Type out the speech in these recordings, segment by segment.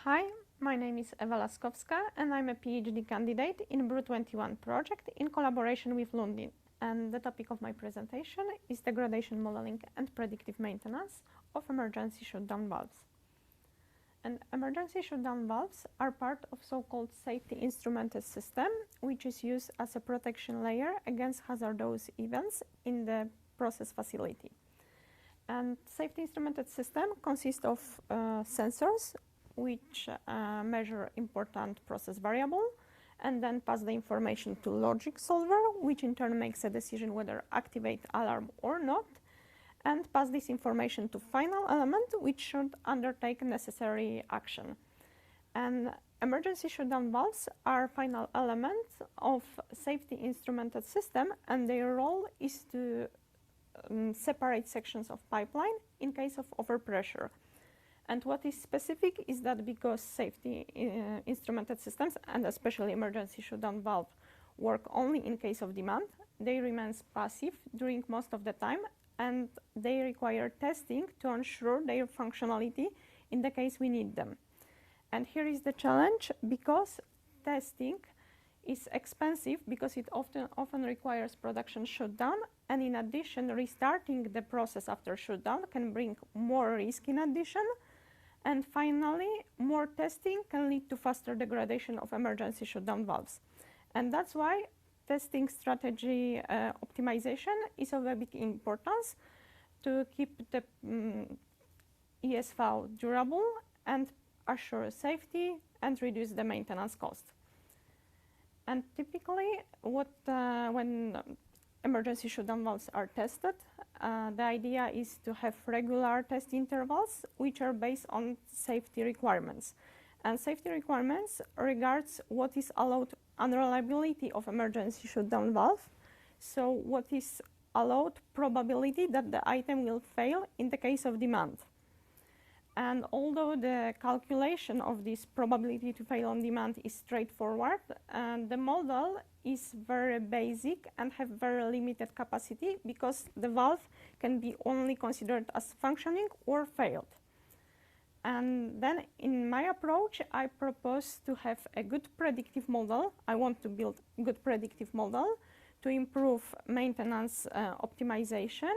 Hi, my name is Ewa Laskowska and I'm a PhD candidate in BRU21 project in collaboration with Lundin. And the topic of my presentation is degradation modeling and predictive maintenance of emergency shutdown valves. And emergency shutdown valves are part of so-called safety instrumented system, which is used as a protection layer against hazardous events in the process facility. And safety instrumented system consists of sensors which measure important process variable and then pass the information to logic solver, which in turn makes a decision whether activate alarm or not, and pass this information to final element, which should undertake necessary action. And emergency shutdown valves are final elements of safety instrumented system, and their role is to separate sections of pipeline in case of overpressure. And what is specific is that because safety instrumented systems, and especially emergency shutdown valve, work only in case of demand, they remain passive during most of the time, and they require testing to ensure their functionality in the case we need them. And here is the challenge, because testing is expensive because it often requires production shutdown, and in addition, restarting the process after shutdown can bring more risk in addition. And finally, more testing can lead to faster degradation of emergency shutdown valves. And that's why testing strategy optimization is of a big importance to keep the ESV durable and assure safety and reduce the maintenance cost. And typically, when emergency shutdown valves are tested, the idea is to have regular test intervals, which are based on safety requirements. And safety requirements regards what is allowed unreliability of emergency shutdown valve. So what is allowed probability that the item will fail in the case of demand. And although the calculation of this probability to fail on demand is straightforward, the model is very basic and have very limited capacity because the valve can be only considered as functioning or failed. And then in my approach, I propose to have a good predictive model. I want to build a good predictive model to improve maintenance optimization.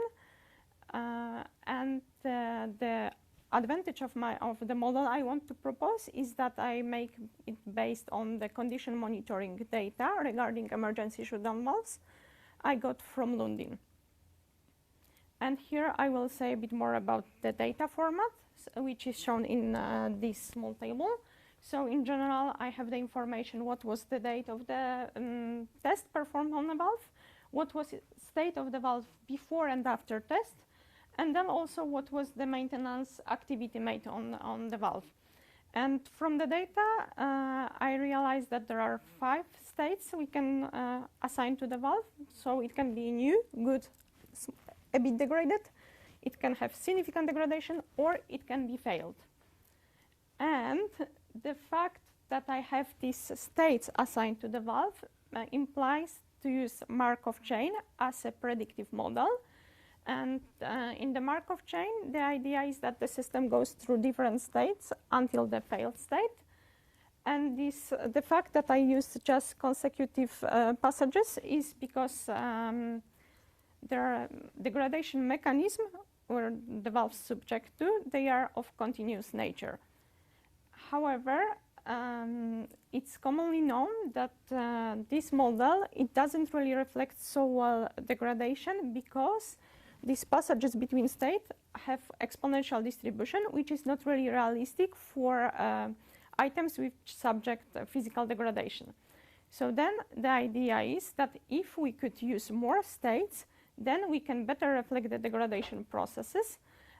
The advantage of the model I want to propose is that I make it based on the condition monitoring data regarding emergency shutdown valves I got from Lundin. And here I will say a bit more about the data format, which is shown in this small table. So in general, I have the information what was the date of the test performed on the valve, what was the state of the valve before and after test, and then also what was the maintenance activity made on the valve. And from the data, I realized that there are 5 states we can assign to the valve. So it can be new, good, a bit degraded, it can have significant degradation, or it can be failed. And the fact that I have these states assigned to the valve implies to use Markov chain as a predictive model. And in the Markov chain, the idea is that the system goes through different states until the failed state. And the fact that I use just consecutive passages is because there are degradation mechanism where the valves subject to, they are of continuous nature. However, it's commonly known that this model, it doesn't really reflect so well degradation because these passages between states have exponential distribution, which is not really realistic for items which subject physical degradation. So then the idea is that if we could use more states, then we can better reflect the degradation processes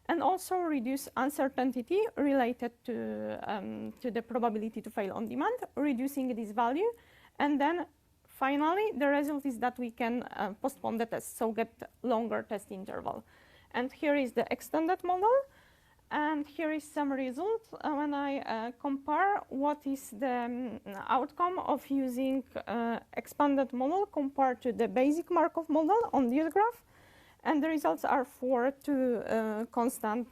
and also reduce uncertainty related to the probability to fail on demand, reducing this value. And then finally, the result is that we can postpone the test, so get longer test interval. And here is the extended model. And here is some result when I compare what is the outcome of using expanded model compared to the basic Markov model on this graph. And the results are for two constant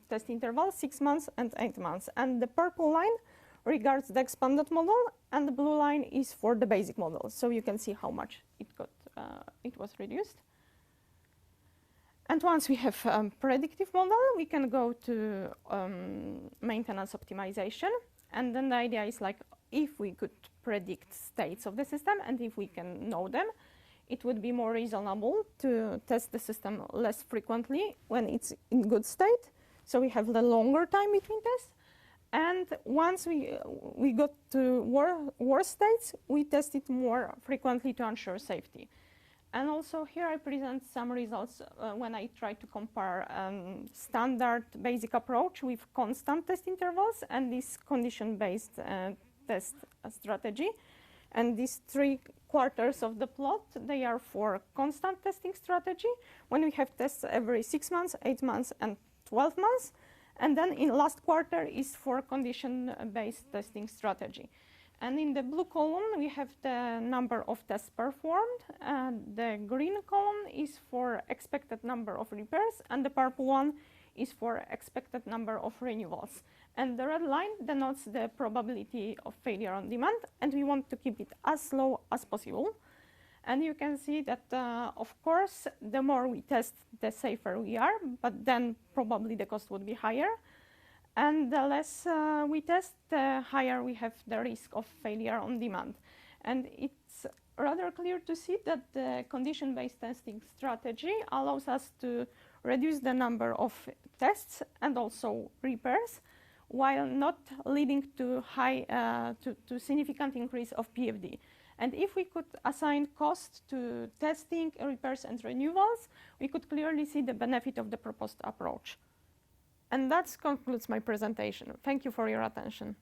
test intervals, 6 months and 8 months. And the purple line regards the expanded model, and the blue line is for the basic model. So you can see how much it was reduced. And once we have a predictive model, we can go to maintenance optimization. And then the idea is like, if we could predict states of the system and if we can know them, it would be more reasonable to test the system less frequently when it's in good state. So we have the longer time between tests. And once we got to worse states, we test it more frequently to ensure safety. And also here I present some results when I try to compare standard basic approach with constant test intervals and this condition-based test strategy. And these 3/4 of the plot, they are for constant testing strategy, when we have tests every 6 months, 8 months, and 12 months. And then in last quarter is for condition-based testing strategy. And in the blue column, we have the number of tests performed. The green column is for expected number of repairs, and the purple one is for expected number of renewals. And the red line denotes the probability of failure on demand, and we want to keep it as low as possible. And you can see that, of course, the more we test, the safer we are, but then probably the cost would be higher. And the less we test, the higher we have the risk of failure on demand. And it's rather clear to see that the condition-based testing strategy allows us to reduce the number of tests and also repairs, while not leading to significant increase of PFD. And if we could assign cost to testing, repairs, and renewals, we could clearly see the benefit of the proposed approach. And that concludes my presentation. Thank you for your attention.